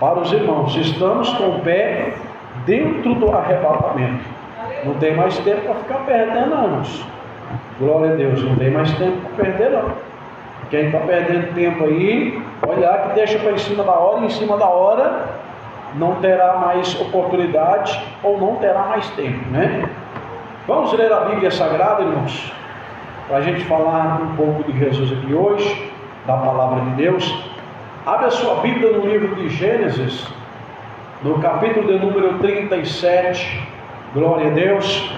para os irmãos. Estamos com o pé dentro do arrebatamento. Não tem mais tempo para ficar perdendo anos. Glória a Deus, não tem mais tempo para perder não. Quem está perdendo tempo aí, olha lá que deixa para em cima da hora, e em cima da hora não terá mais oportunidade ou não terá mais tempo, né? Vamos ler a Bíblia Sagrada, irmãos, para a gente falar um pouco de Jesus aqui hoje, da palavra de Deus. Abre a sua Bíblia no livro de Gênesis, no capítulo de número 37, glória a Deus.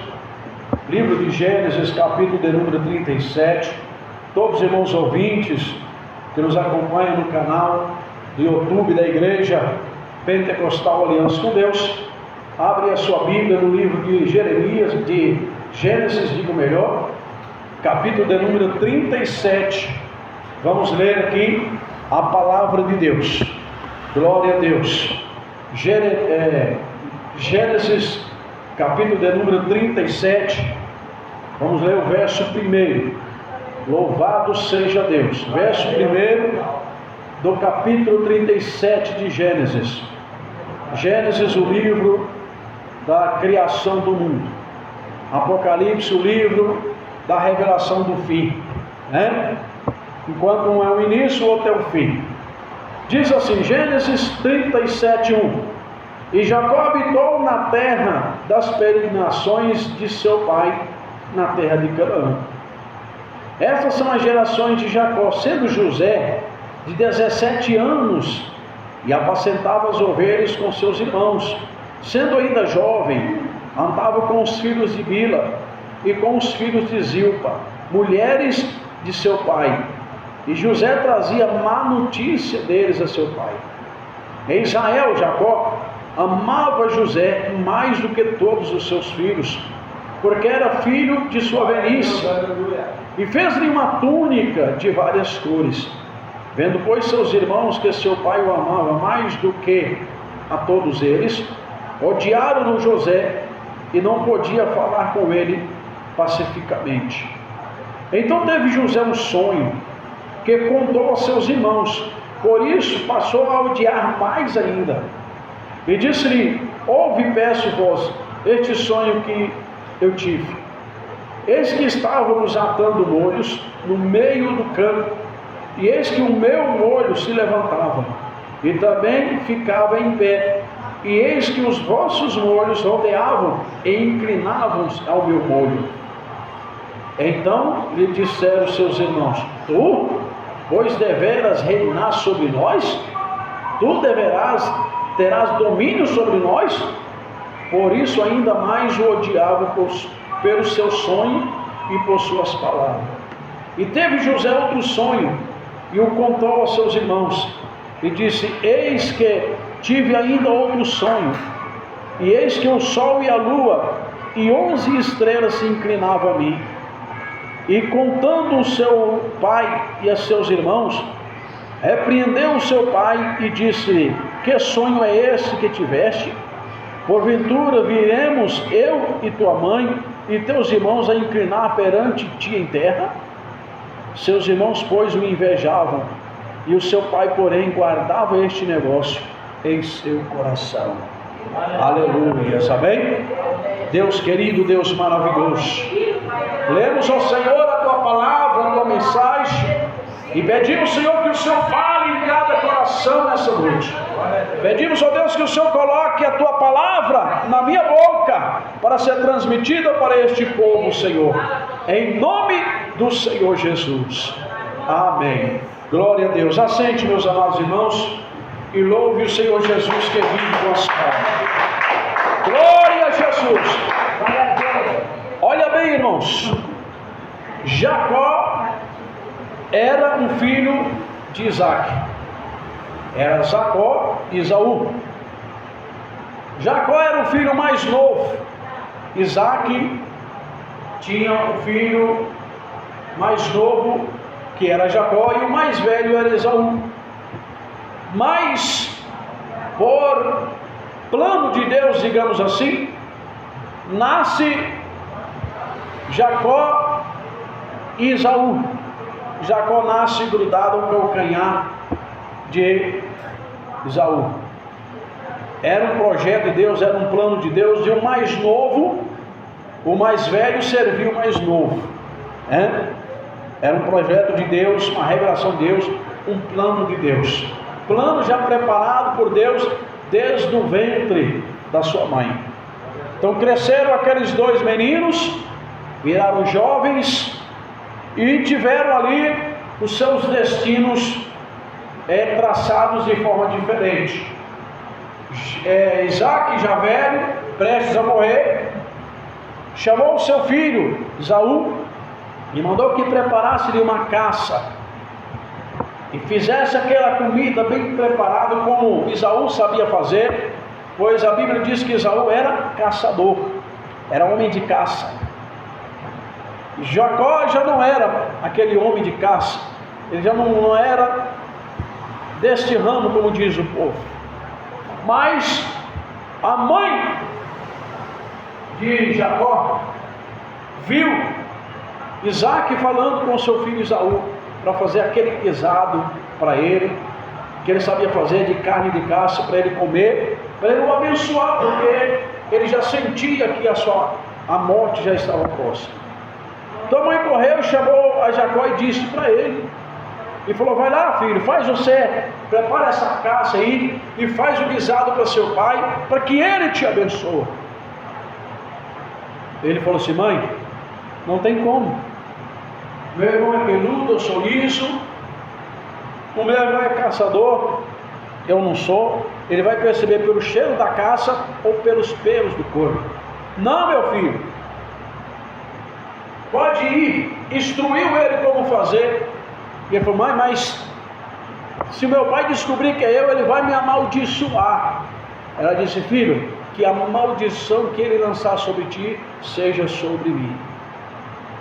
Livro de Gênesis, capítulo de número 37. Todos os irmãos ouvintes que nos acompanham no canal do YouTube da Igreja Pentecostal Aliança com Deus, abre a sua Bíblia no livro de Gênesis, capítulo de número 37. Vamos ler aqui a palavra de Deus. Glória a Deus. Gênesis, capítulo de número 37. Vamos ler o verso 1. Louvado seja Deus. Verso 1 do capítulo 37 de Gênesis. Gênesis, o livro da criação do mundo. Apocalipse, o livro da revelação do fim, né? Enquanto um é o início, o outro é o fim. Diz assim, Gênesis 37:1: E Jacó habitou na terra das peregrinações de seu pai, na terra de Canaã. Essas são as gerações de Jacó, sendo José de 17 anos, e apacentava as ovelhas com seus irmãos. Sendo ainda jovem, andava com os filhos de Bila e com os filhos de Zilpa, mulheres de seu pai. E José trazia má notícia deles a seu pai. Em Israel, Jacó amava José mais do que todos os seus filhos, porque era filho de sua velhice, e fez-lhe uma túnica de várias cores. Vendo, pois, seus irmãos que seu pai o amava mais do que a todos eles, odiaram-no José, e não podia falar com ele pacificamente. Então teve José um sonho, que contou aos seus irmãos, por isso passou a odiar mais ainda. E disse-lhe: ouve, peço-vos, este sonho que eu tive. Eis que estávamos atando molhos no meio do campo, e eis que o meu molho se levantava, e também ficava em pé, e eis que os vossos molhos rodeavam e inclinavam-se ao meu molho. Então lhe disseram seus irmãos: tu, pois deveras reinar sobre nós? Tu terás domínio sobre nós? Por isso ainda mais o odiava pelo seu sonho e por suas palavras. E teve José outro sonho, e o contou aos seus irmãos, e disse: eis que tive ainda outro sonho, e eis que o sol e a lua e 11 estrelas se inclinavam a mim. E contando o seu pai e a seus irmãos, repreendeu o seu pai e disse-lhe: que sonho é esse que tiveste? Porventura viremos eu e tua mãe e teus irmãos a inclinar perante ti em terra? Seus irmãos, pois, o invejavam, e o seu pai, porém, guardava este negócio em seu coração. Aleluia, amém? Deus querido, Deus maravilhoso, lemos ao Senhor a tua palavra, a tua mensagem, e pedimos, Senhor, que o Senhor fale em cada coração nessa noite. Pedimos, ó Deus, que o Senhor coloque a tua palavra na minha boca, para ser transmitida para este povo, Senhor, em nome do Senhor Jesus. Amém. Glória a Deus. Assente, meus amados irmãos, e louve o Senhor Jesus que vive com as palmas. Glória a Jesus. Olha bem, irmãos, Jacó era um filho de Isaac. Era Jacó e Esaú. Jacó era o filho mais novo. Isaac tinha um filho mais novo, que era Jacó, e o mais velho era Esaú. Mas, por plano de Deus, digamos assim, nasce Jacó e Esaú. Jacó nasce grudado ao calcanhar de Esaú. Era um projeto de Deus, era um plano de Deus, e o mais novo, o mais velho serviu o mais novo. Era um projeto de Deus, uma revelação de Deus, um plano de Deus. Plano já preparado por Deus desde o ventre da sua mãe. Então cresceram aqueles dois meninos, viraram jovens e tiveram ali os seus destinos traçados de forma diferente. Isaac, já velho, prestes a morrer, chamou o seu filho Esaú e mandou que preparasse-lhe uma caça e fizesse aquela comida bem preparada como Esaú sabia fazer, pois a Bíblia diz que Esaú era caçador, era homem de caça. Jacó já não era aquele homem de caça, ele já não era deste ramo, como diz o povo. Mas a mãe de Jacó viu Isaac falando com seu filho Esaú para fazer aquele guisado para ele, que ele sabia fazer de carne de caça para ele comer, para ele o abençoar, porque ele já sentia que a morte já estava próxima. Então a mãe correu, chamou a Jacó e disse para ele, e falou: vai lá, filho, prepara essa caça aí e faz o guisado para seu pai, para que ele te abençoe. Ele falou assim: mãe, não tem como, meu irmão é peludo, eu sou liso, o meu irmão é caçador, eu não sou. Ele vai perceber pelo cheiro da caça ou pelos pelos do corpo. Não, meu filho, pode ir. Instruiu ele como fazer. E ele falou: mãe, mas se o meu pai descobrir que é eu, ele vai me amaldiçoar. Ela disse: filho, que a maldição que ele lançar sobre ti seja sobre mim.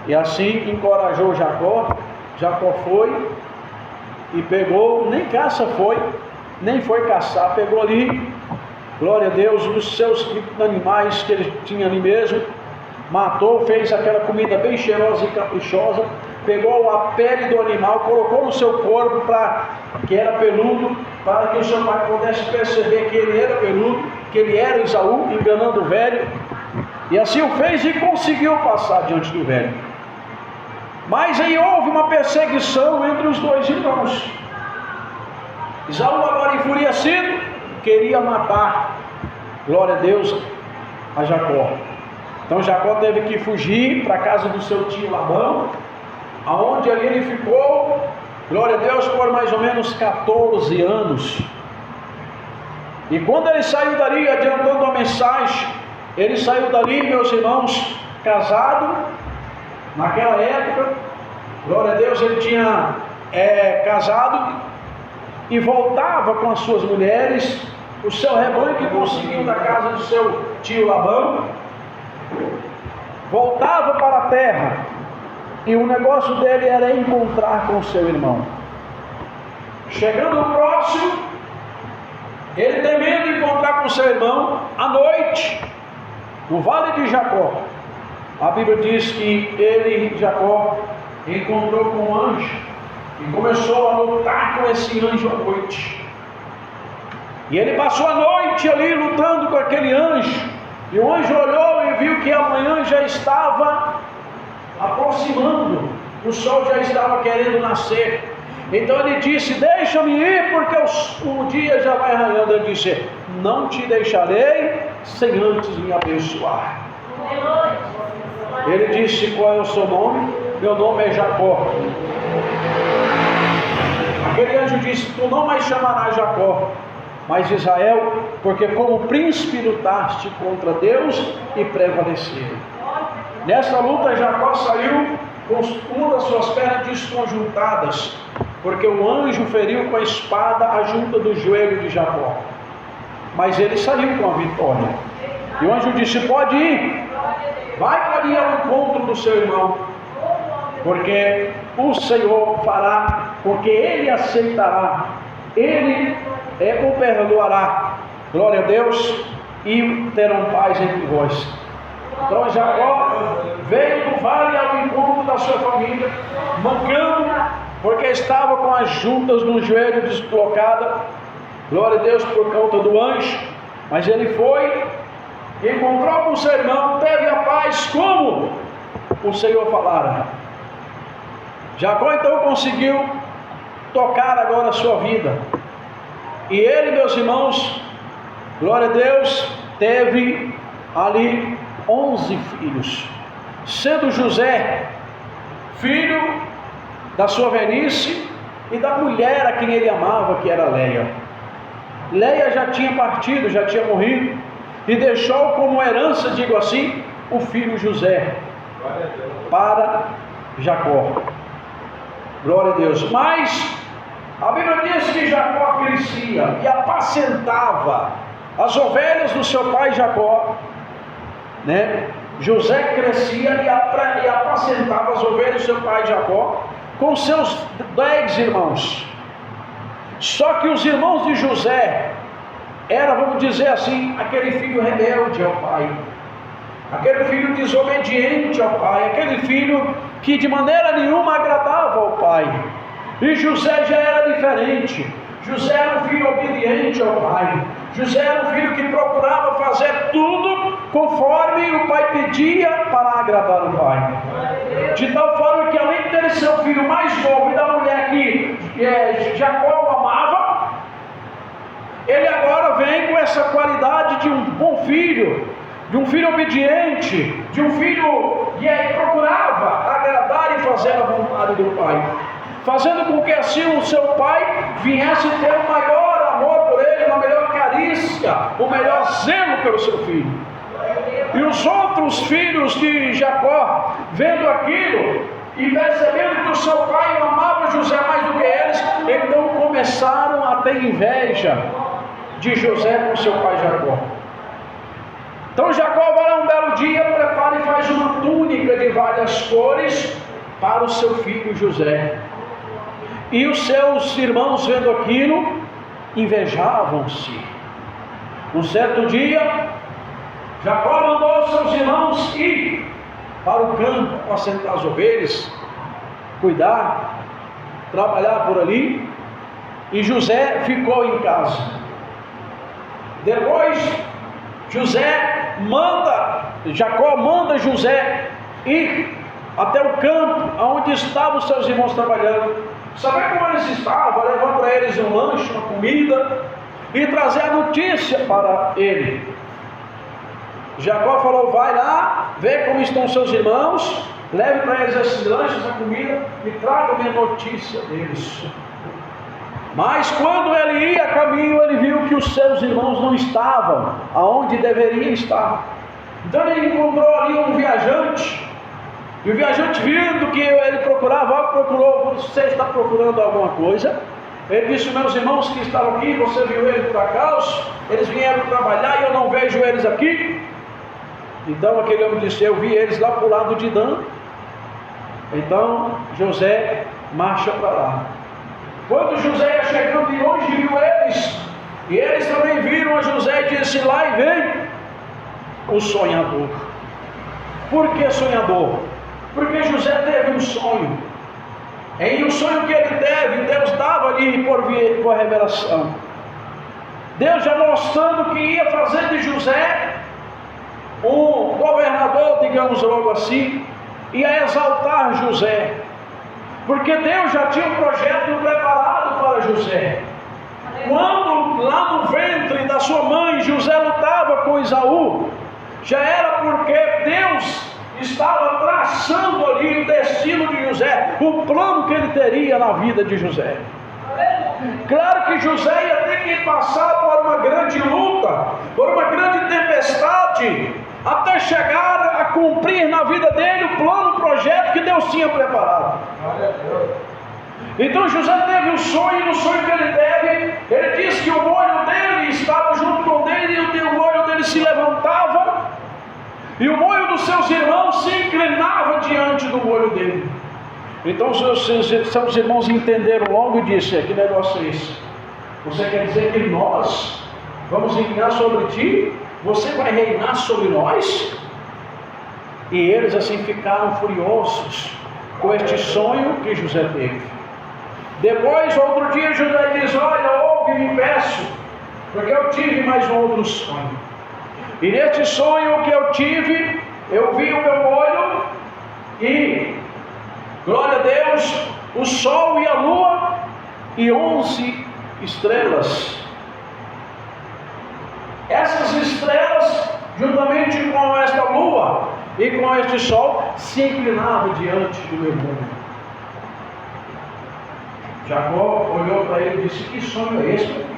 E assim encorajou Jacó. Jacó foi e pegou, nem caça foi, nem foi caçar, pegou ali, glória a Deus, os seus animais que ele tinha ali mesmo, matou, fez aquela comida bem cheirosa e caprichosa, pegou a pele do animal, colocou no seu corpo, que era peludo, para que o seu pai pudesse perceber que ele era peludo, que ele era Esaú, enganando o velho, e assim o fez e conseguiu passar diante do velho. Mas aí houve uma perseguição entre os dois irmãos. Esaú, agora enfurecido, queria matar, glória a Deus, a Jacó. Então Jacó teve que fugir para a casa do seu tio Labão, aonde ali ele ficou, glória a Deus, por mais ou menos 14 anos. E quando ele saiu dali, adiantando a mensagem, ele saiu dali, meus irmãos, casado. Naquela época, glória a Deus, ele tinha casado e voltava com as suas mulheres, o seu rebanho que conseguiu da casa do seu tio Labão, voltava para a terra, e o negócio dele era encontrar com o seu irmão. Chegando próximo, ele temendo encontrar com o seu irmão à noite, no vale de Jacó. A Bíblia diz que ele, Jacó, encontrou com um anjo e começou a lutar com esse anjo à noite. E ele passou a noite ali lutando com aquele anjo. E o anjo olhou e viu que amanhã já estava aproximando, o sol já estava querendo nascer. Então ele disse: deixa-me ir, porque o dia já vai raiando. Ele disse: não te deixarei sem antes me abençoar. Ele disse: qual é o seu nome? Meu nome é Jacó. Aquele anjo disse: tu não mais chamarás Jacó, mas Israel, porque como príncipe lutaste contra Deus e prevaleceu. Nessa luta Jacó saiu com uma das suas pernas desconjuntadas, porque o anjo feriu com a espada a junta do joelho de Jacó. Mas ele saiu com a vitória. E o anjo disse: pode ir, vai ali ao encontro do seu irmão, porque o Senhor fará, porque ele aceitará, ele o perdoará, glória a Deus, e terão paz entre vós. Então Jacó veio do vale ao encontro da sua família, mancando, porque estava com as juntas no joelho deslocadas, glória a Deus, por conta do anjo. Mas ele foi, encontrou com o seu irmão, teve a paz como o Senhor falara. Jacó então conseguiu tocar agora a sua vida. E ele, meus irmãos, glória a Deus, teve ali 11 filhos, sendo José filho da sua velhice e da mulher a quem ele amava, que era Leia. Leia já tinha partido, já tinha morrido, e deixou como herança, digo assim, o filho José para Jacó. Glória a Deus. Mas a Bíblia diz que Jacó crescia e apacentava as ovelhas do seu pai Jacó, né? José crescia e apacentava as ovelhas do seu pai Jacó com seus 10 irmãos. Só que os irmãos de José era, vamos dizer assim, aquele filho rebelde ao pai, aquele filho desobediente ao pai, aquele filho que de maneira nenhuma agradava ao pai. E José já era diferente. José era um filho obediente ao pai. José era um filho que procurava fazer tudo conforme o pai pedia para agradar o pai. De tal forma que, além de ter seu filho mais novo e da mulher que Jacó o amava, ele agora vem com essa qualidade de um bom filho, de um filho obediente, de um filho que procurava agradar e fazer a vontade do pai, fazendo com que assim o seu pai viesse ter o maior amor por ele, uma melhor carícia, o melhor zelo pelo seu filho. E os outros filhos de Jacó, vendo aquilo e percebendo que o seu pai amava José mais do que eles, então começaram a ter inveja de José com seu pai Jacó. Então Jacó vai lá um belo dia, prepara e faz uma túnica de várias cores para o seu filho José. E os seus irmãos, vendo aquilo, invejavam-se. Um certo dia, Jacó mandou os seus irmãos ir para o campo, apacentar as ovelhas, cuidar, trabalhar por ali, e José ficou em casa. Depois, Jacó manda José ir até o campo, onde estavam os seus irmãos trabalhando, saber como eles estavam, levar para eles um lanche, uma comida, e trazer a notícia para ele. Jacó falou: vai lá, vê como estão seus irmãos, leve para eles esses lanches, essa comida, e traga-me a notícia deles. Mas quando ele ia a caminho, ele viu que os seus irmãos não estavam aonde deveriam estar. Então ele encontrou ali um viajante, e o viajante, vindo que ele procurou: você está procurando alguma coisa? Ele disse: meus irmãos que estavam aqui, você viu eles por acaso? Eles vieram trabalhar e eu não vejo eles aqui. Então aquele homem disse: eu vi eles lá para o lado de Dan. Então José marcha para lá. Quando José ia chegando de longe, viu eles, e eles também viram a José, e disse: lá e vem o sonhador. Por que sonhador? Porque José teve um sonho. E o sonho que ele teve, Deus dava ali por revelação. Deus já mostrando que ia fazer de José um governador, digamos logo assim, ia exaltar José. Porque Deus já tinha um projeto preparado para José. Quando lá no ventre da sua mãe José lutava com Esaú, já era porque Deus estava traçando ali o destino de José, o plano que ele teria na vida de José. Claro que José ia ter que passar por uma grande luta, por uma grande tempestade, até chegar a cumprir na vida dele o plano, o projeto que Deus tinha preparado. Então José teve um sonho, e no sonho que ele teve, ele disse que o olho dele estava junto com dele, e o olho dele se levantava, e o olho dos seus irmãos se inclinava diante do olho dele. Então seus irmãos entenderam logo e disseram: que negócio é esse? Você quer dizer que nós vamos reinar sobre ti? Você vai reinar sobre nós? E eles assim ficaram furiosos com este sonho que José teve. Depois, outro dia, José diz: olha, ouve, me peço, porque eu tive mais um outro sonho. E neste sonho que eu tive, eu vi o meu olho e, glória a Deus, o sol e a lua e 11 estrelas. Essas estrelas, juntamente com esta lua e com este sol, se inclinavam diante do meu olho. Jacó olhou para ele e disse: que sonho é esse, meu filho?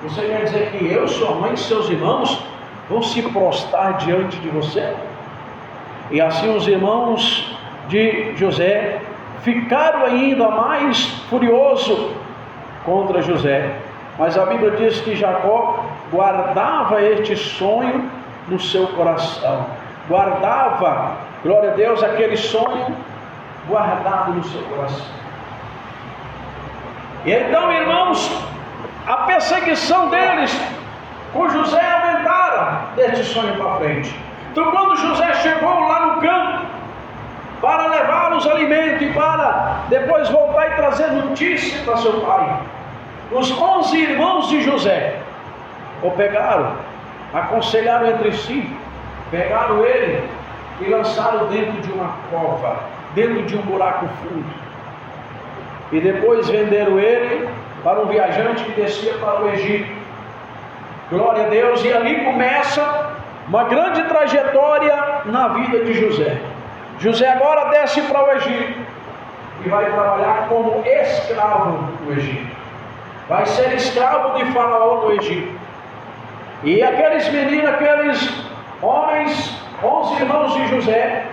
Você quer dizer que eu, sua mãe e seus irmãos vão se prostrar diante de você? E assim os irmãos de José ficaram ainda mais furiosos contra José. Mas a Bíblia diz que Jacó guardava este sonho no seu coração. Guardava, glória a Deus, aquele sonho guardado no seu coração. E então, irmãos, a perseguição deles com José aumentara deste sonho para frente. Então, quando José chegou lá no campo para levar os alimentos e para depois voltar e trazer notícia para seu pai, os 11 irmãos de José o pegaram, aconselharam entre si, pegaram ele e lançaram dentro de uma cova, dentro de um buraco fundo. E depois venderam ele para um viajante que descia para o Egito. Glória a Deus. E ali começa uma grande trajetória na vida de José. José agora desce para o Egito e vai trabalhar como escravo no Egito. Vai ser escravo de Faraó no Egito. E aqueles meninos, aqueles homens, 11 irmãos de José,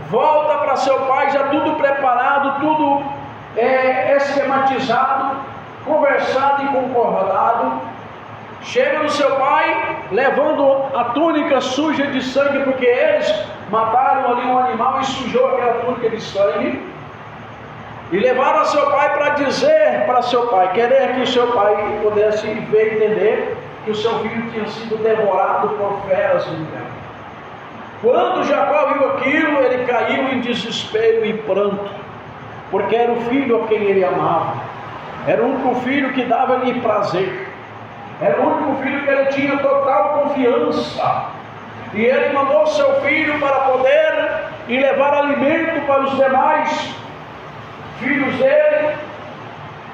volta para seu pai já tudo preparado, tudo esquematizado, conversado e concordado. Chega no seu pai, levando a túnica suja de sangue, porque eles mataram ali um animal e sujou aquela túnica de sangue. E levaram a seu pai para dizer para seu pai, querer que seu pai pudesse ver e entender que o seu filho tinha sido devorado por feras no campo. Quando Jacó viu aquilo, ele caiu em desespero e pranto, porque era o filho a quem ele amava, era o único filho que dava-lhe prazer, era o único filho que ele tinha total confiança. E ele mandou seu filho para poder ir levar alimento para os demais filhos dele,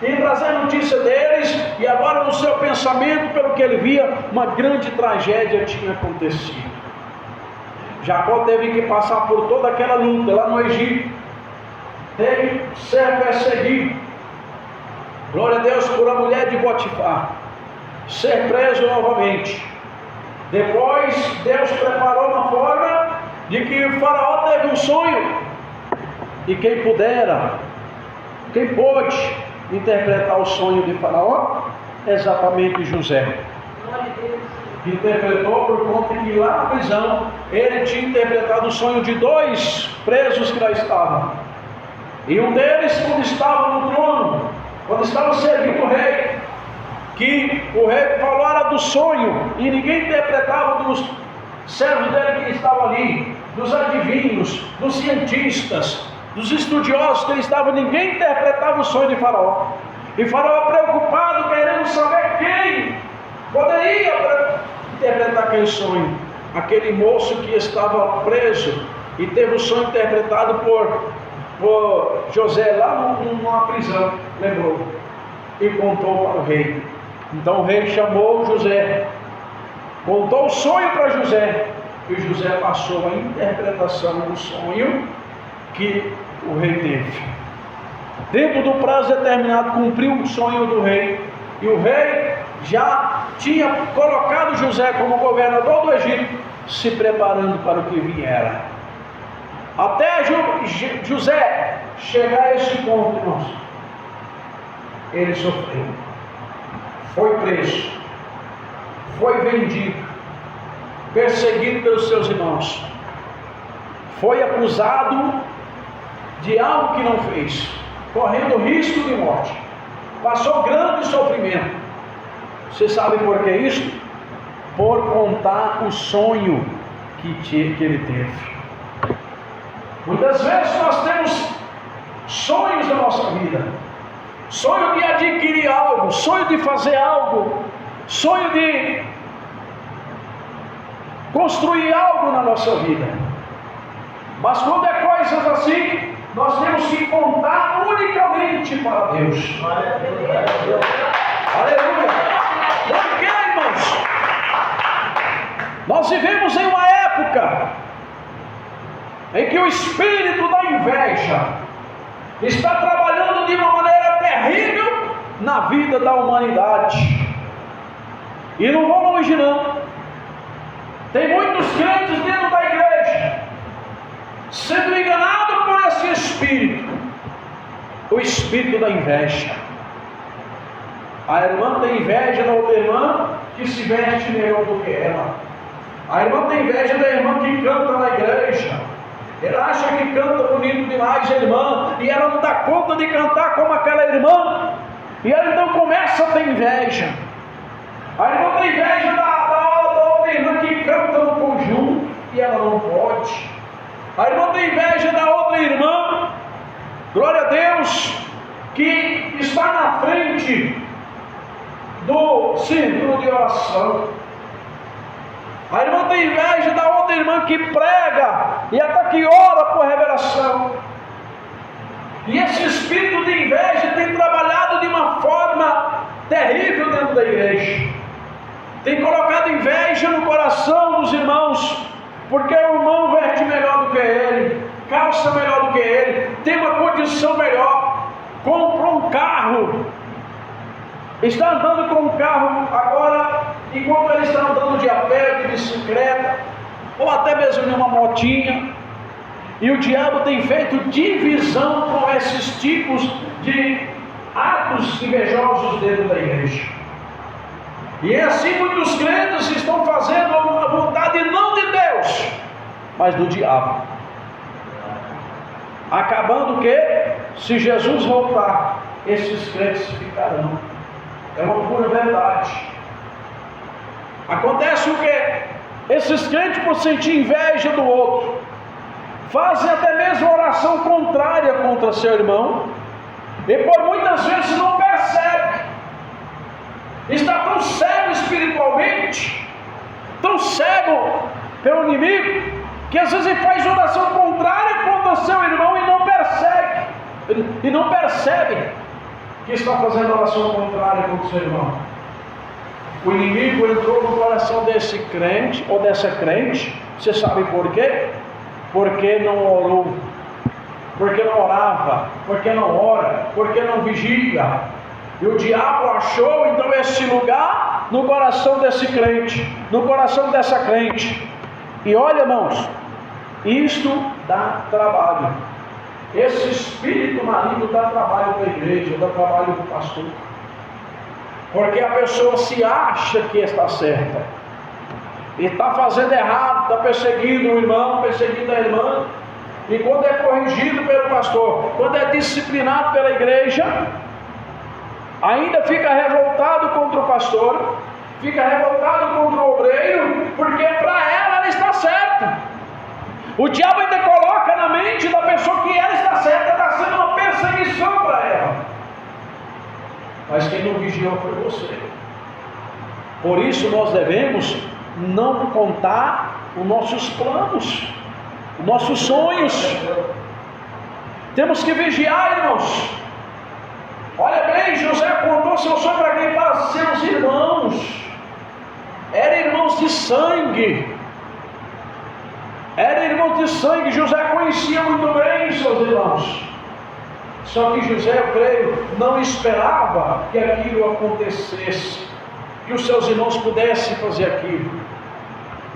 e trazer notícia deles. E agora, no seu pensamento, pelo que ele via, uma grande tragédia tinha acontecido. Jacó teve que passar por toda aquela luta lá no Egito, teve que ser perseguido, glória a Deus, por a mulher de Potifar, ser preso novamente. Depois Deus preparou uma forma de que o Faraó teve um sonho, e quem pôde interpretar o sonho de Faraó? Exatamente José. Interpretou por conta que lá na prisão ele tinha interpretado o sonho de 2 presos que lá estavam. E um deles, quando estava no trono, quando estava servindo o rei, que o rei falara do sonho e ninguém interpretava, dos servos dele que estavam ali, dos adivinhos, dos cientistas, dos estudiosos que ele estava, ninguém interpretava o sonho de Faraó. E Faraó, preocupado, querendo saber quem poderia interpretar aquele sonho. Aquele moço que estava preso e teve o sonho interpretado por José lá numa prisão, lembrou e contou para o rei. Então o rei chamou José, contou o sonho para José, e José passou a interpretação do sonho que o rei teve. Dentro do prazo determinado, cumpriu o sonho do rei, e o rei já tinha colocado José como governador do Egito, se preparando para o que viera. Até José chegar a esse ponto, irmãos, ele sofreu, foi preso, foi vendido, perseguido pelos seus irmãos, foi acusado de algo que não fez, correndo risco de morte, passou grande sofrimento. Você sabe por que isso? Por contar o sonho que ele teve. Muitas vezes nós temos sonhos na nossa vida, sonho de adquirir algo, sonho de fazer algo, sonho de construir algo na nossa vida. Mas quando é coisas assim, nós temos que contar unicamente para Deus. Aleluia! Por quê, irmãos? Nós vivemos em uma época em que o espírito da inveja está trabalhando de uma maneira terrível na vida da humanidade. E não vou longe não. Tem muitos crentes dentro da igreja sendo enganados por esse espírito, o espírito da inveja. A irmã tem inveja da outra irmã que se veste melhor do que ela. A irmã tem inveja da irmã que canta na igreja. Ela acha que canta bonito demais, a irmã, e ela não dá conta de cantar como aquela irmã. E ela então começa a ter inveja. A irmã tem inveja da outra irmã que canta no conjunto e ela não pode. A irmã tem inveja da outra irmã, glória a Deus, que está na frente do círculo de oração. A irmã tem inveja da outra irmã que prega e até que ora por revelação. E esse espírito de inveja tem trabalhado de uma forma terrível dentro da igreja. Tem colocado inveja no coração dos irmãos, porque o irmão veste melhor do que ele, calça melhor do que ele, tem uma condição melhor, comprou um carro, está andando com um carro agora, enquanto ele está andando de a pé, de bicicleta, ou até mesmo em uma motinha. E o diabo tem feito divisão com esses tipos de atos invejosos dentro da igreja. E assim muitos crentes estão fazendo a vontade não de Deus, mas do diabo. Acabando que, se Jesus voltar, esses crentes ficarão. É uma pura verdade. Acontece o que? Esses crentes, por sentir inveja do outro, fazem até mesmo oração contrária contra seu irmão, e por muitas vezes não percebe. Está tão cego espiritualmente, tão cego pelo inimigo, que às vezes ele faz oração contrária contra seu irmão e não percebe que está fazendo oração contrária contra seu irmão. O inimigo entrou no coração desse crente ou dessa crente. Você sabe por quê? Porque não orou, porque não orava, porque não ora, porque não vigia. E o diabo achou então esse lugar no coração desse crente, no coração dessa crente. E olha, irmãos, isto dá trabalho. Esse espírito maligno dá trabalho para a igreja, dá trabalho para o pastor. Porque a pessoa se acha que está certa, e está fazendo errado, está perseguindo o irmão, perseguindo a irmã, e quando é corrigido pelo pastor, quando é disciplinado pela igreja, ainda fica revoltado contra o pastor, fica revoltado contra o obreiro, porque para ela está certa. O diabo ainda coloca na mente da pessoa que ela está certa, está sendo uma perseguição para ela. Mas quem não vigiou foi você. Por isso nós devemos não contar os nossos planos, os nossos sonhos. Temos que vigiar, irmãos. Olha bem, José contou seu sonho para quem? Para seus irmãos. Eram irmãos de sangue. Eram irmãos de sangue. José conhecia muito bem seus irmãos. Só que José, eu creio, não esperava que aquilo acontecesse, que os seus irmãos pudessem fazer aquilo.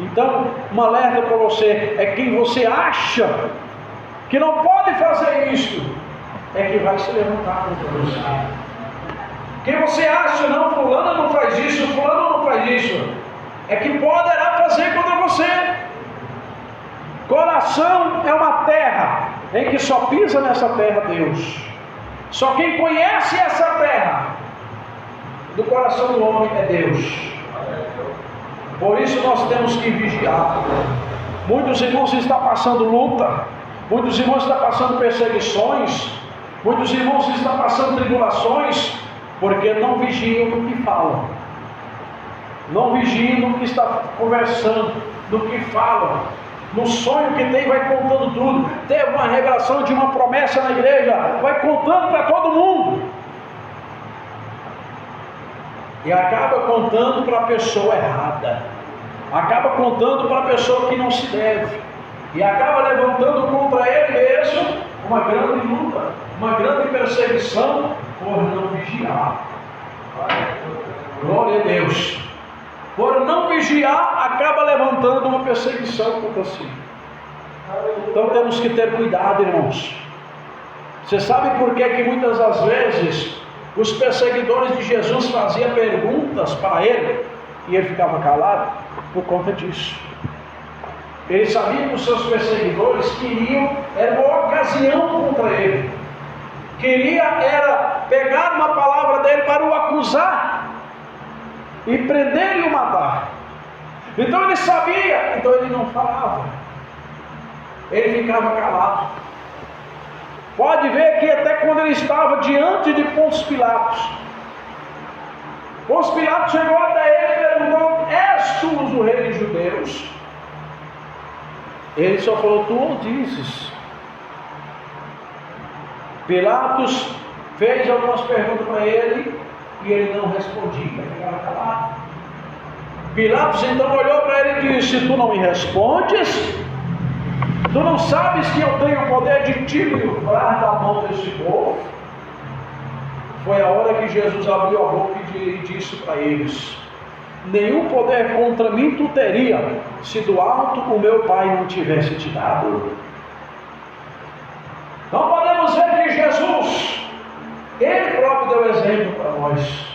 Então, um alerta para você: é quem você acha que não pode fazer isso, é que vai se levantar contra você. Quem você acha, não, fulano não faz isso, fulano não faz isso, é que poderá fazer contra você. Coração é uma terra em que só pisa nessa terra Deus. Só quem conhece essa terra do coração do homem é Deus. Por isso nós temos que vigiar. Muitos irmãos estão passando luta, muitos irmãos estão passando perseguições, muitos irmãos estão passando tribulações, porque não vigiam o que falam. Não vigie no que está conversando, no que fala, no sonho que tem, vai contando tudo. Teve uma revelação de uma promessa na igreja, vai contando para todo mundo. E acaba contando para a pessoa errada. Acaba contando para a pessoa que não se deve. E acaba levantando contra ele mesmo uma grande luta, uma grande perseguição por não vigiar. Glória a Deus. Por não vigiar, acaba levantando uma perseguição contra si. Então temos que ter cuidado, irmãos. Você sabe por que muitas das vezes os perseguidores de Jesus faziam perguntas para ele e ele ficava calado? Por conta disso. Ele sabia que os seus perseguidores queriam, era uma ocasião contra ele. Era pegar uma palavra dele para o acusar e prender e o matar. Então ele sabia, então ele não falava. Ele ficava calado. Pode ver que até quando ele estava diante de Pôncio Pilatos, Pôncio Pilatos chegou até ele e perguntou: és tu o rei dos judeus? Ele só falou: tu o dizes. Pilatos fez algumas perguntas para ele e ele não respondia, ficava calado. Pilatos então olhou para ele e disse: tu não me respondes? Tu não sabes que eu tenho o poder de te livrar da mão desse povo? Foi a hora que Jesus abriu a boca e disse para eles: nenhum poder contra mim tu teria, se do alto o meu Pai não tivesse te dado. Não podemos ver que Jesus, Ele próprio deu exemplo para nós.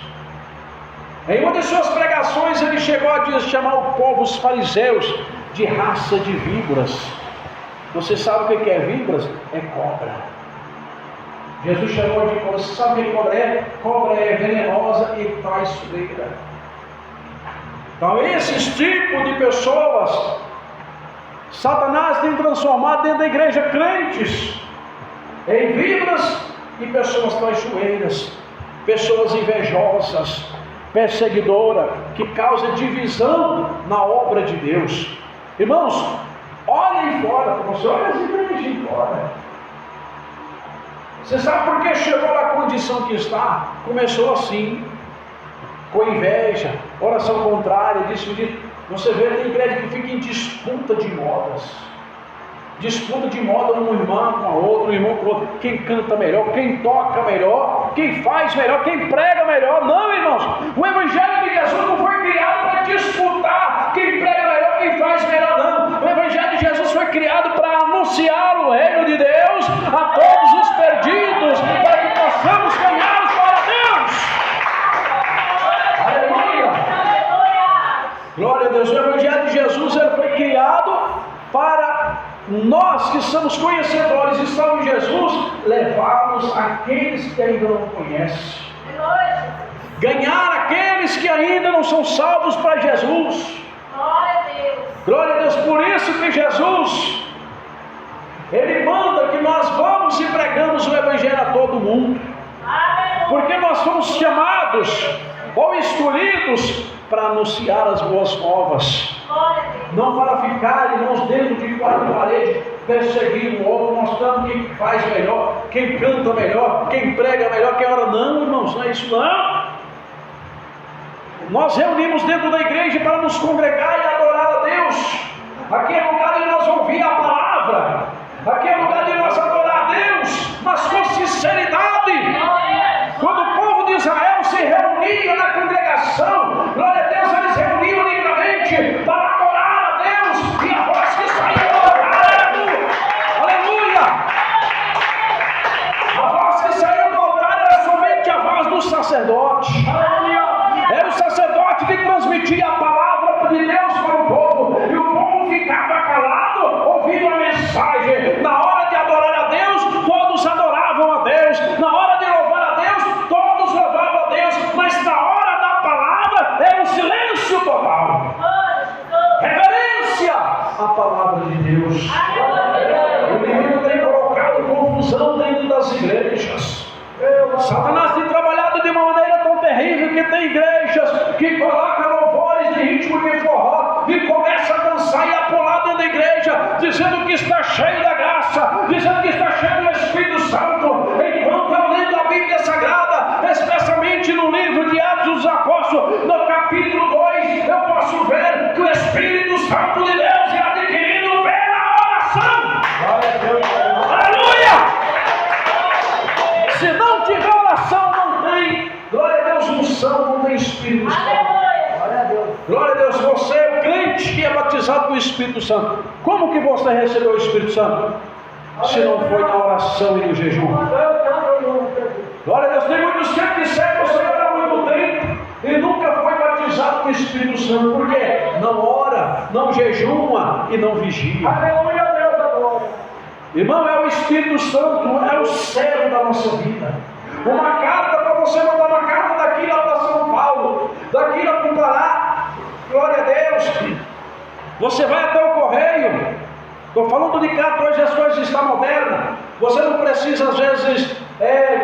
Em uma de suas pregações ele chegou a chamar o povo, os fariseus, de raça de víboras. Você sabe o que é víboras? É cobra. Jesus chamou de cobra. Você sabe o que cobra é? Cobra é venenosa e traiçoeira. Então esses tipos de pessoas, Satanás tem transformado dentro da igreja crentes em víboras e pessoas traiçoeiras, pessoas invejosas, perseguidoras, que causam divisão na obra de Deus. Irmãos, olhem fora, você olha as igrejas fora. Você sabe por que chegou à condição que está? Começou assim, com inveja, oração contrária, disso. Você vê, tem igreja que fica em disputa de modas. Disputa de moda um irmão com a outra, um irmão com o outro. Quem canta melhor, quem toca melhor, quem faz melhor, quem prega melhor. Não, irmãos, o Evangelho de Jesus não foi criado para disputar quem prega melhor, quem faz melhor, não. O Evangelho de Jesus foi criado para anunciar o reino de Deus a todos os perdidos, para que possamos ganhá-los para Deus. Aleluia! Glória a Deus. O Evangelho de Jesus ele foi criado para nós que somos conhecedores e estamos em Jesus, levá-los àqueles que ainda não conhecem. Ganhar aqueles que ainda não são salvos para Jesus. Glória a Deus. Glória a Deus. Por isso que Jesus, Ele manda que nós vamos e pregamos o Evangelho a todo mundo. Porque nós fomos chamados ou escolhidos para anunciar as boas novas. Não para ficar, irmãos, dentro de quatro paredes, perseguindo o outro, mostrando quem faz melhor, quem canta melhor, quem prega melhor, quem ora. Não, irmãos, não é isso não. Nós reunimos dentro da igreja para nos congregar e adorar a Deus. Aqui é lugar de nós ouvir a palavra. Aqui é lugar de nós adorar a Deus, mas com sinceridade. Quando o povo de Israel se reunia na congregação, glória a Deus, eles se reuniam livremente para adorar a Deus, e a voz que saía do altar, aleluia, a voz que saía do altar era somente a voz do sacerdote, era o sacerdote que transmitia a palavra de Deus para o povo, e o povo ficava calado, ouvindo a mensagem. Na hora de adorar a Deus, todos adoravam a Deus. Na hora de louvar a Deus, todos louvavam a Deus. Mas na hora da palavra, era um silêncio total. Reverência à palavra de Deus. O inimigo tem colocado confusão dentro das igrejas. Satanás tem trabalhado de uma maneira tão terrível que tem igrejas que colocam louvores você é o crente que é batizado com o Espírito Santo. Como que você recebeu o Espírito Santo? Se não foi na oração e no jejum. Glória a Deus. Tem muitos crentes que disseram que você ora há muito tempo e nunca foi batizado com o Espírito Santo. Por quê? Não ora, não jejuma e não vigia. Irmão, é o Espírito Santo, é o céu da nossa vida. Uma carta, para você mandar uma carta daqui lá para São Paulo, daqui lá para o Pará, glória a Deus, você vai até o correio. Estou falando de carta, hoje as coisas estão modernas, você não precisa às vezes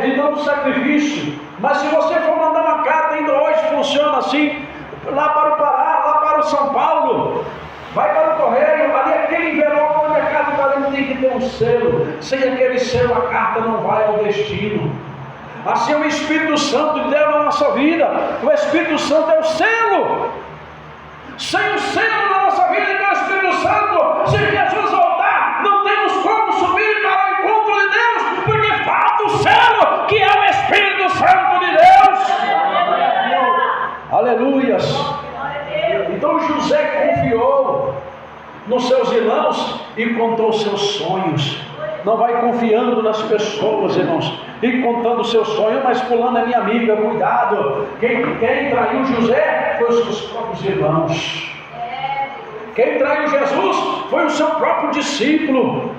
de tanto sacrifício, mas se você for mandar uma carta, ainda hoje funciona assim, lá para o Pará, lá para o São Paulo, vai para o correio, ali aquele envelope onde a carta está dentro tem que ter um selo. Sem aquele selo a carta não vai ao destino. Assim é o Espírito Santo de Deus na nossa vida. O Espírito Santo é o selo. Sem o selo na nossa vida é o Espírito Santo. Se Jesus voltar, não temos como subir para o encontro de Deus, porque falta o selo, que é o Espírito Santo de Deus. Aleluias. Então José confiou nos seus irmãos e contou seus sonhos. Não vai confiando nas pessoas, irmãos, e contando seus sonhos, mas fulano é minha amiga, cuidado. Quem traiu José foi os seus próprios irmãos. Quem traiu Jesus foi o seu próprio discípulo.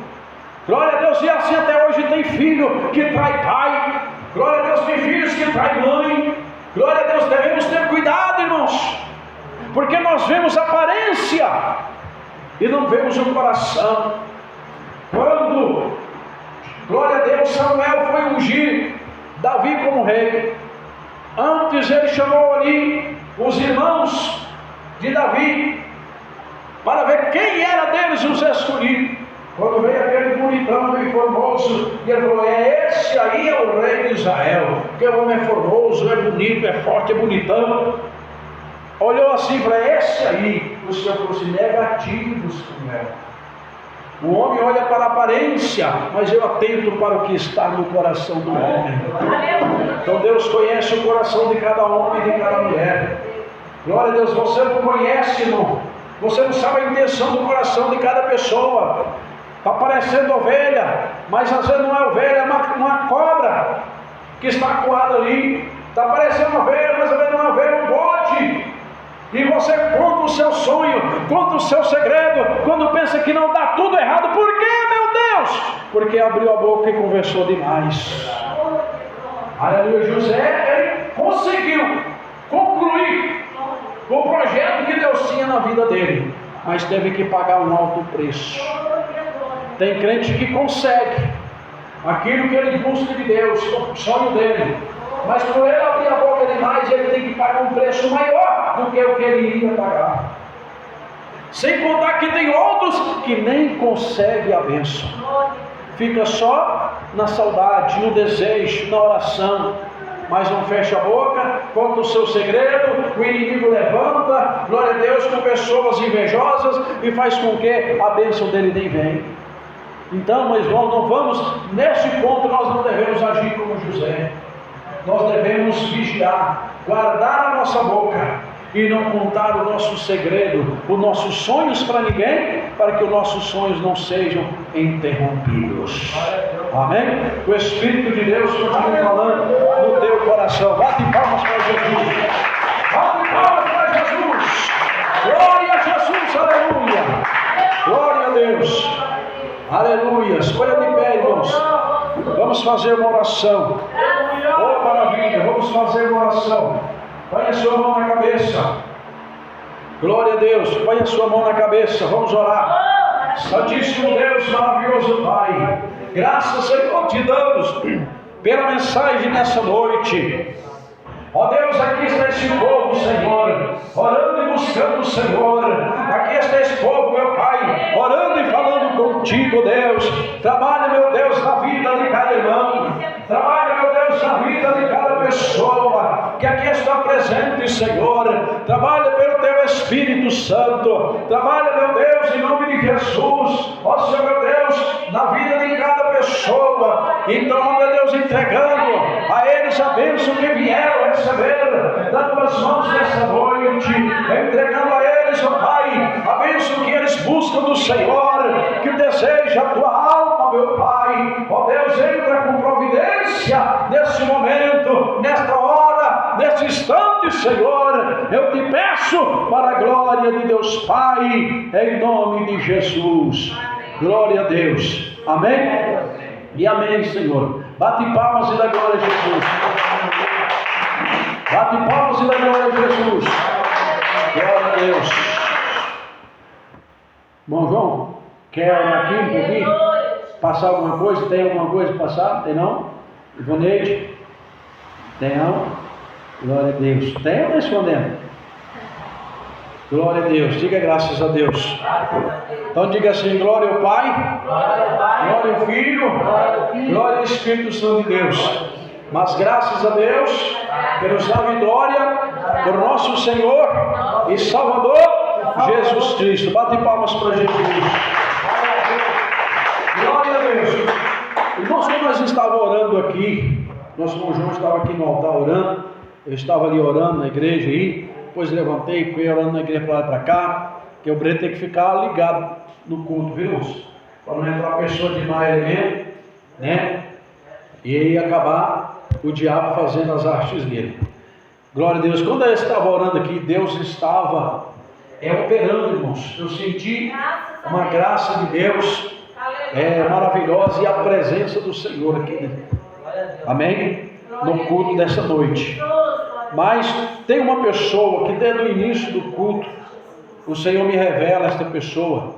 Glória a Deus, e assim até hoje tem filho que trai pai. Glória a Deus, tem filhos que trai mãe. Glória a Deus, devemos ter cuidado, irmãos, porque nós vemos a aparência e não vemos o coração. Quando, glória a Deus, Samuel foi ungir Davi como rei, antes ele chamou ali os irmãos de Davi para ver quem era deles os escolhidos. Quando veio aquele bonitão e formoso, e ele falou: esse aí é o rei de Israel, que o homem é formoso, é bonito, é forte, é bonitão. Olhou assim e falou: esse aí. O Senhor falou assim: negativos, Samuel. O homem olha para a aparência, mas eu atento para o que está no coração do homem. Então Deus conhece o coração de cada homem e de cada mulher. Glória a Deus. Você não conhece, irmão. Você não sabe a intenção do coração de cada pessoa. Está parecendo ovelha, mas às vezes não é ovelha, é uma cobra que está acuada ali. Está parecendo ovelha, mas às vezes não é ovelha, é um bode. E você conta o seu sonho, conta o seu segredo, quando pensa que não dá tudo errado. Por quê, meu Deus? Porque abriu a boca e conversou demais. Aleluia. José, ele conseguiu concluir o projeto que Deus tinha na vida dele, mas teve que pagar um alto preço. Tem crente que consegue aquilo que ele busca de Deus, o sonho dele, mas por ele abrir a boca demais, ele tem que pagar um preço maior do que o que ele iria pagar. Sem contar que tem outros que nem conseguem a bênção, fica só na saudade, no desejo, na oração, mas não fecha a boca, conta o seu segredo, o inimigo levanta, glória a Deus, com pessoas invejosas, e faz com que a bênção dele nem venha. Então, meus irmãos, não vamos, neste ponto nós não devemos agir como José. Nós devemos vigiar, guardar a nossa boca e não contar o nosso segredo, os nossos sonhos para ninguém, para que os nossos sonhos não sejam interrompidos. Amém? O Espírito de Deus continua falando no teu coração. Bate palmas para Jesus. Bate palmas para Jesus. Glória a Jesus, aleluia. Glória a Deus. Aleluia. Escolha de pé, irmãos. Vamos fazer uma oração. Oh, maravilha. Vamos fazer uma oração. Põe a sua mão na cabeça. Glória a Deus. Põe a sua mão na cabeça. Vamos orar. Santíssimo Deus, maravilhoso Pai, graças, Senhor, te damos pela mensagem nessa noite. Ó Deus, aqui está esse povo, Senhor, orando e buscando o Senhor. Aqui está esse povo, meu Pai, orando e falando contigo, Deus. Trabalha, meu Deus, na vida de cada irmão. Trabalha, meu Deus, na vida de cada pessoa que aqui está presente, Senhor. Trabalha pelo teu Espírito Santo. Trabalha, meu Deus, em nome de Jesus. Ó Senhor, meu Deus, na vida de cada pessoa. Então, meu Deus, entregando a eles a bênção que vieram receber das tuas mãos nessa noite, entregando a eles, Senhor que deseja a tua alma, meu Pai. Ó Deus, entra com providência nesse momento, nesta hora, nesse instante, Senhor. Eu te peço para a glória de Deus Pai, em nome de Jesus. Glória a Deus. Amém? E amém, Senhor. Bate palmas e dá glória a Jesus. Bate palmas e dá glória a Jesus. Glória a Deus. Irmão João, quer orar aqui um pouquinho? Passar alguma coisa? Tem alguma coisa para passar? Tem não? Ivoneide? Tem não? Glória a Deus. Tem ou não escondendo? Glória a Deus. Diga graças a Deus. Então diga assim: glória ao Pai, glória ao Filho, glória ao Espírito Santo de Deus. Mas graças a Deus pelos da vitória, por nosso Senhor e Salvador Jesus Cristo. Bate palmas para Jesus. Glória a Deus. Irmãos, quando nós estávamos orando aqui, nosso irmão João estava aqui no altar orando, eu estava ali orando na igreja aí, depois levantei, fui orando na igreja para lá e para cá, que o Breno tem que ficar ligado no culto, viu, irmãos? Para não entrar pessoa demais ali mesmo, né? E aí acabar o diabo fazendo as artes dele. Glória a Deus. Quando eu estava orando aqui, Deus estava operando, irmãos. Eu senti uma graça de Deus maravilhosa e a presença do Senhor aqui, né? Amém? No culto dessa noite. Mas tem uma pessoa que desde o início do culto o Senhor me revela esta pessoa,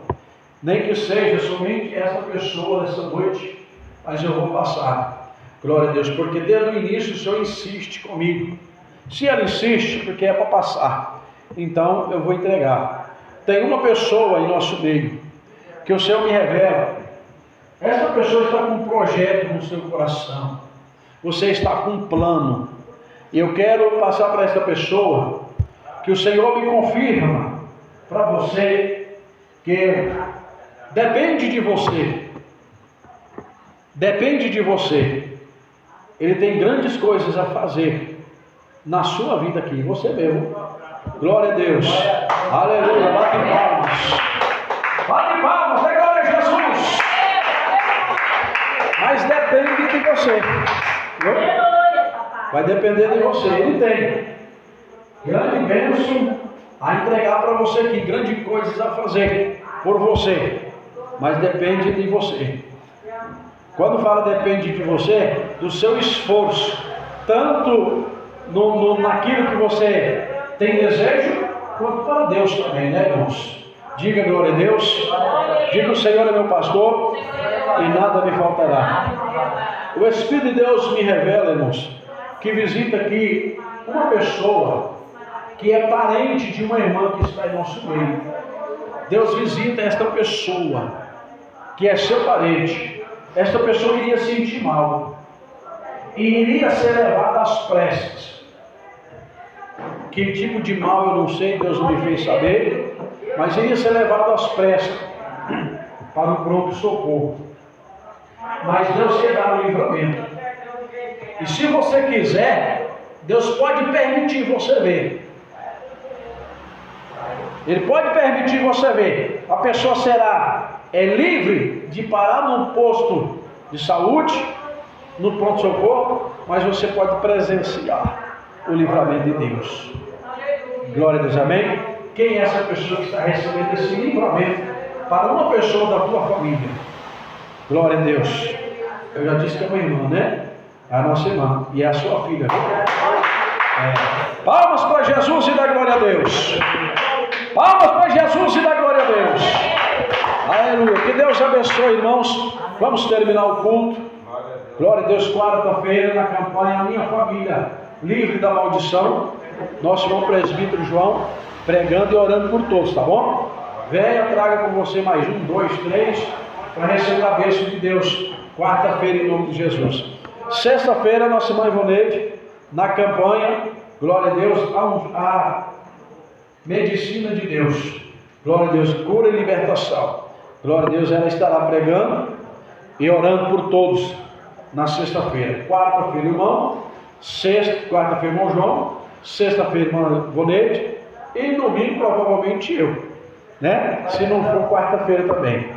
nem que seja somente essa pessoa essa noite, mas eu vou passar. Glória a Deus, porque desde o início o Senhor insiste comigo. Se ela insiste, porque é para passar, então eu vou entregar. Tem uma pessoa em nosso meio que o Senhor me revela. Essa pessoa está com um projeto no seu coração. Você está com um plano. E eu quero passar para essa pessoa que o Senhor me confirma para você que depende de você. Depende de você. Ele tem grandes coisas a fazer na sua vida aqui, você mesmo. Glória a Deus. Aleluia. Bate palmas. Bate palmas. É glória a Jesus. Mas depende de você. Vai depender de você. Ele tem grande bênção a entregar para você aqui, grandes coisas a fazer por você, mas depende de você. Quando fala depende de você, do seu esforço, tanto naquilo que você tem desejo, quanto para Deus também, né, irmãos? Diga glória a Deus. Diga: o Senhor é meu pastor e nada me faltará. O Espírito de Deus me revela, irmãos, que visita aqui uma pessoa que é parente de uma irmã que está em nosso meio. Deus visita esta pessoa que é seu parente. Esta pessoa iria se sentir mal e iria ser levada às pressas. Que tipo de mal eu não sei, Deus não me fez saber, mas iria ser levado às pressas para o pronto socorro. Mas Deus quer dar o livramento. E se você quiser, Deus pode permitir você ver. Ele pode permitir você ver. A pessoa será livre de parar num posto de saúde, no pronto-socorro, mas você pode presenciar o livramento de Deus. Glória a Deus, amém? Quem é essa pessoa que está recebendo esse livramento para uma pessoa da tua família? Glória a Deus. Eu já disse que é uma irmã, né? É a nossa irmã e é a sua filha. Palmas para Jesus e dá glória a Deus. Palmas para Jesus e dá glória a Deus. Aleluia. Que Deus abençoe, irmãos. Vamos terminar o culto. Glória a Deus. Quarta-feira na campanha Minha Família Livre da Maldição. Nosso irmão presbítero João pregando e orando por todos, tá bom? Venha, traga com você mais 1, 2, 3 para receber a bênção de Deus. Quarta-feira em nome de Jesus. Sexta-feira nossa irmã Ivoneide na campanha, glória a Deus, a medicina de Deus. Glória a Deus, cura e libertação. Glória a Deus, ela estará pregando e orando por todos na sexta-feira. Quarta-feira, irmão. Quarta-feira, irmão João. Sexta-feira, irmã Ivoneide. E domingo, provavelmente eu. né? Se não for quarta-feira também.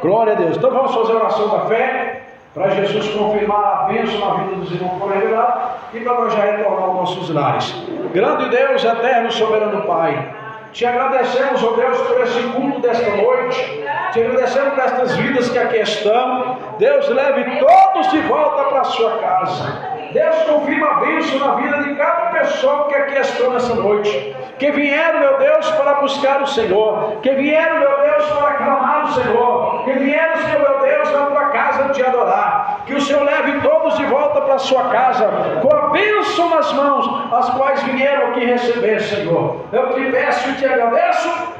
Glória a Deus. Então vamos fazer a oração da fé, para Jesus confirmar a bênção na vida dos irmãos que foram revelados e para nós já retornar aos nossos lares. Grande Deus, eterno, soberano Pai, te agradecemos, ó Deus, por esse culto desta noite. Te agradecemos por estas vidas que aqui estão. Deus, leve todos de volta para a sua casa. Deus, confirma a bênção na vida de cada pessoa que aqui estão nessa noite. Que vieram, meu Deus, para buscar o Senhor. Que vieram, meu Deus, para clamar o Senhor. Que vieram, Senhor, meu Deus, na tua casa te adorar. Que o Senhor leve todos de volta para a sua casa, com a bênção nas mãos, as quais vieram aqui receber, Senhor. Eu te peço e te agradeço,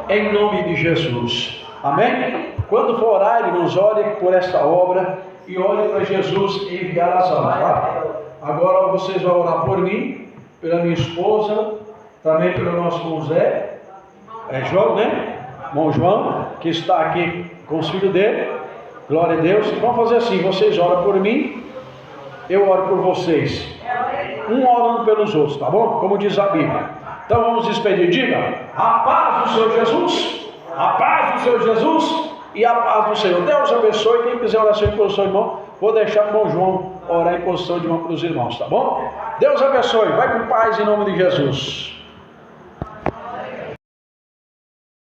em nome de Jesus. Amém? Quando for orar, irmãos, ore por esta obra e ore para Jesus enviar as almas. Tá? Agora vocês vão orar por mim, pela minha esposa, também pelo nosso irmão Zé, João, né? Irmão João, que está aqui com os filhos dele. Glória a Deus. Vamos fazer assim: vocês oram por mim, eu oro por vocês. Um orando pelos outros, tá bom? Como diz a Bíblia. Então vamos despedir. Diga: a paz do Senhor Jesus, a paz do Senhor Jesus e a paz do Senhor. Deus abençoe. Quem quiser orar em posição de mão, vou deixar para o irmão João orar em posição de mão para os irmãos, tá bom? Deus abençoe. Vai com paz em nome de Jesus.